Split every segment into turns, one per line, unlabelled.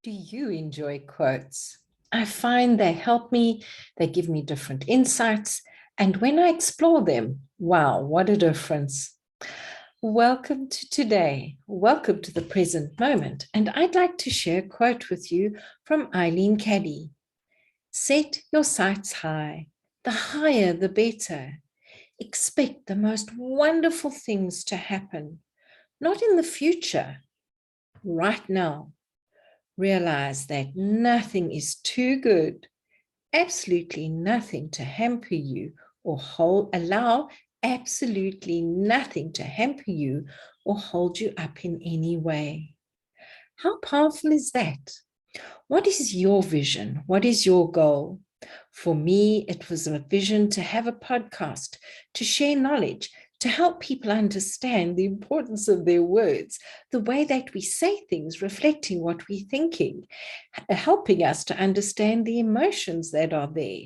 Do you enjoy quotes? I find they help me, they give me different insights, and when I explore them, wow, what a difference. Welcome to today. Welcome to the present moment. And I'd like to share a quote with you from Janine Kathleen. Set your sights high. The higher, the better. Expect the most wonderful things to happen, not in the future, right now. Realize that nothing is too good, absolutely nothing to hamper you or allow absolutely nothing to hamper you or hold you up in any way. How powerful is that? What is your vision? What is your goal? For me, it was a vision to have a podcast, to share knowledge, to help people understand the importance of their words, the way that we say things, reflecting what we're thinking, helping us to understand the emotions that are there,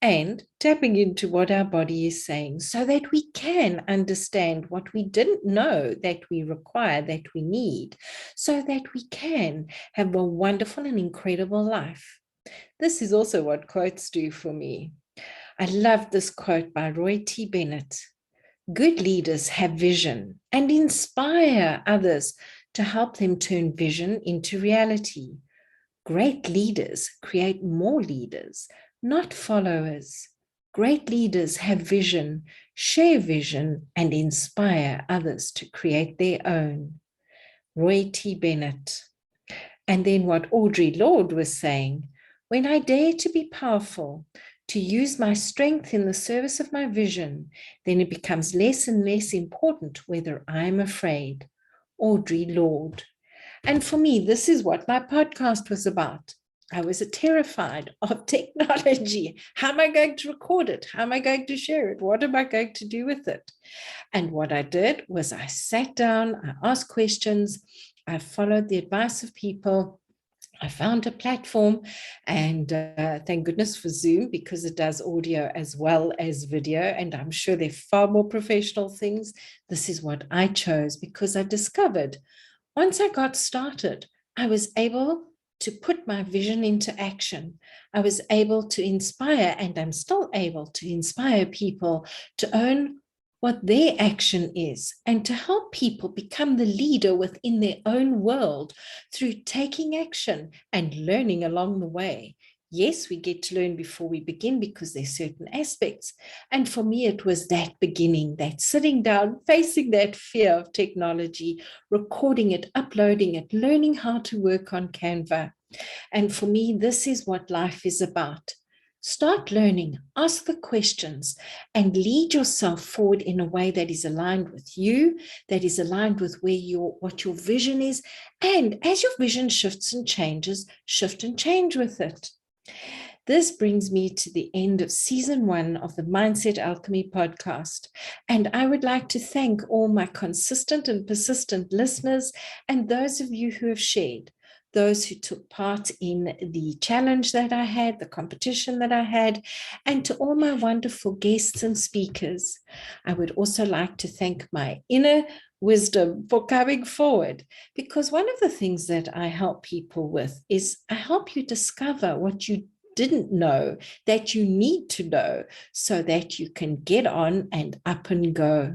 and tapping into what our body is saying so that we can understand what we didn't know that we require, that we need, so that we can have a wonderful and incredible life. This is also what quotes do for me. I love this quote by Roy T. Bennett. Good leaders have vision and inspire others to help them turn vision into reality. Great leaders create more leaders, not followers. Great leaders have vision, share vision, and inspire others to create their own. Roy T. Bennett. And then what Audre Lorde was saying, when I dare to be powerful, to use my strength in the service of my vision, then it becomes less and less important whether I'm afraid. Audre Lorde. And for me, this is what my podcast was about. I was terrified of technology. How am I going to record it? How am I going to share it? What am I going to do with it? And what I did was I sat down, I asked questions, I followed the advice of people. I found a platform, and thank goodness for Zoom, because it does audio as well as video, and I'm sure they're far more professional things. This is what I chose because I discovered once I got started, I was able to put my vision into action. I was able to inspire, and I'm still able to inspire people to own what their action is and to help people become the leader within their own world through taking action and learning along the way. Yes, we get to learn before we begin because there's certain aspects. And for me, it was that beginning, that sitting down, facing that fear of technology, recording it, uploading it, learning how to work on Canva. And for me, this is what life is about. Start learning, ask the questions, and lead yourself forward in a way that is aligned with you, that is aligned with what your vision is. And as your vision shifts and changes, shift and change with it. This brings me to the end of season 1 of the Mindset Alchemy podcast. And I would like to thank all my consistent and persistent listeners and those of you who have shared, those who took part in the challenge that I had, the competition that I had, and to all my wonderful guests and speakers. I would also like to thank my inner wisdom for coming forward, because one of the things that I help people with is I help you discover what you didn't know that you need to know so that you can get on and up and go,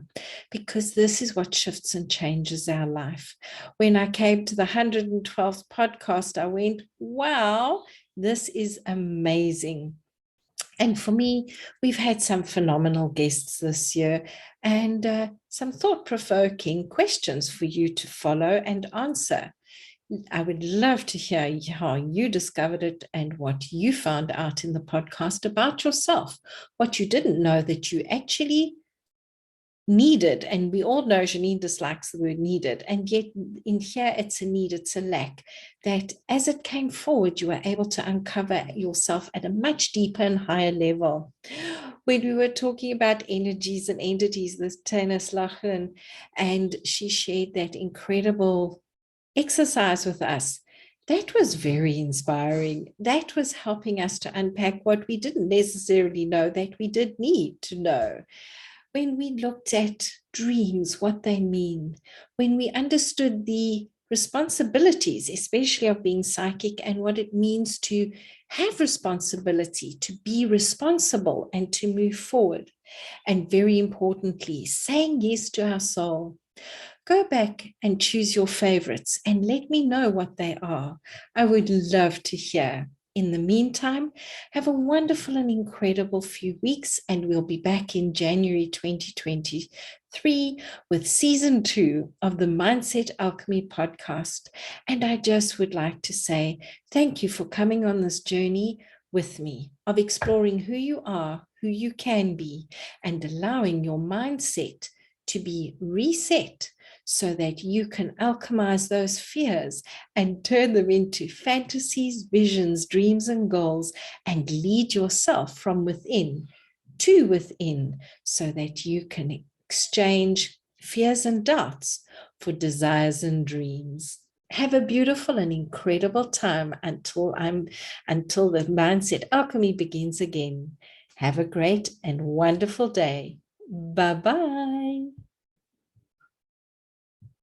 because this is what shifts and changes our life. When I came to the 112th podcast, I went, wow, this is amazing. And for me, we've had some phenomenal guests this year and some thought-provoking questions for you to follow and answer. I would love to hear how you discovered it and what you found out in the podcast about yourself, what you didn't know that you actually needed. And we all know Janine dislikes the word needed, and yet in here it's a need, it's a lack, that as it came forward, you were able to uncover yourself at a much deeper and higher level. When we were talking about energies and entities, this Tana Slachen, and she shared that incredible exercise with us. That was very inspiring. That was helping us to unpack what we didn't necessarily know that we did need to know. When we looked at dreams, what they mean, when we understood the responsibilities, especially of being psychic, and what it means to have responsibility, to be responsible and to move forward. And very importantly, saying yes to our soul. Go back and choose your favorites and let me know what they are. I would love to hear. In the meantime, have a wonderful and incredible few weeks, and we'll be back in January 2023 with season 2 of the Mindset Alchemy podcast. And I just would like to say thank you for coming on this journey with me of exploring who you are, who you can be, and allowing your mindset to be reset so that you can alchemize those fears and turn them into fantasies, visions, dreams, and goals, and lead yourself from within to within so that you can exchange fears and doubts for desires and dreams. Have a beautiful and incredible time until the mindset alchemy begins again. Have a great and wonderful day. Bye-bye.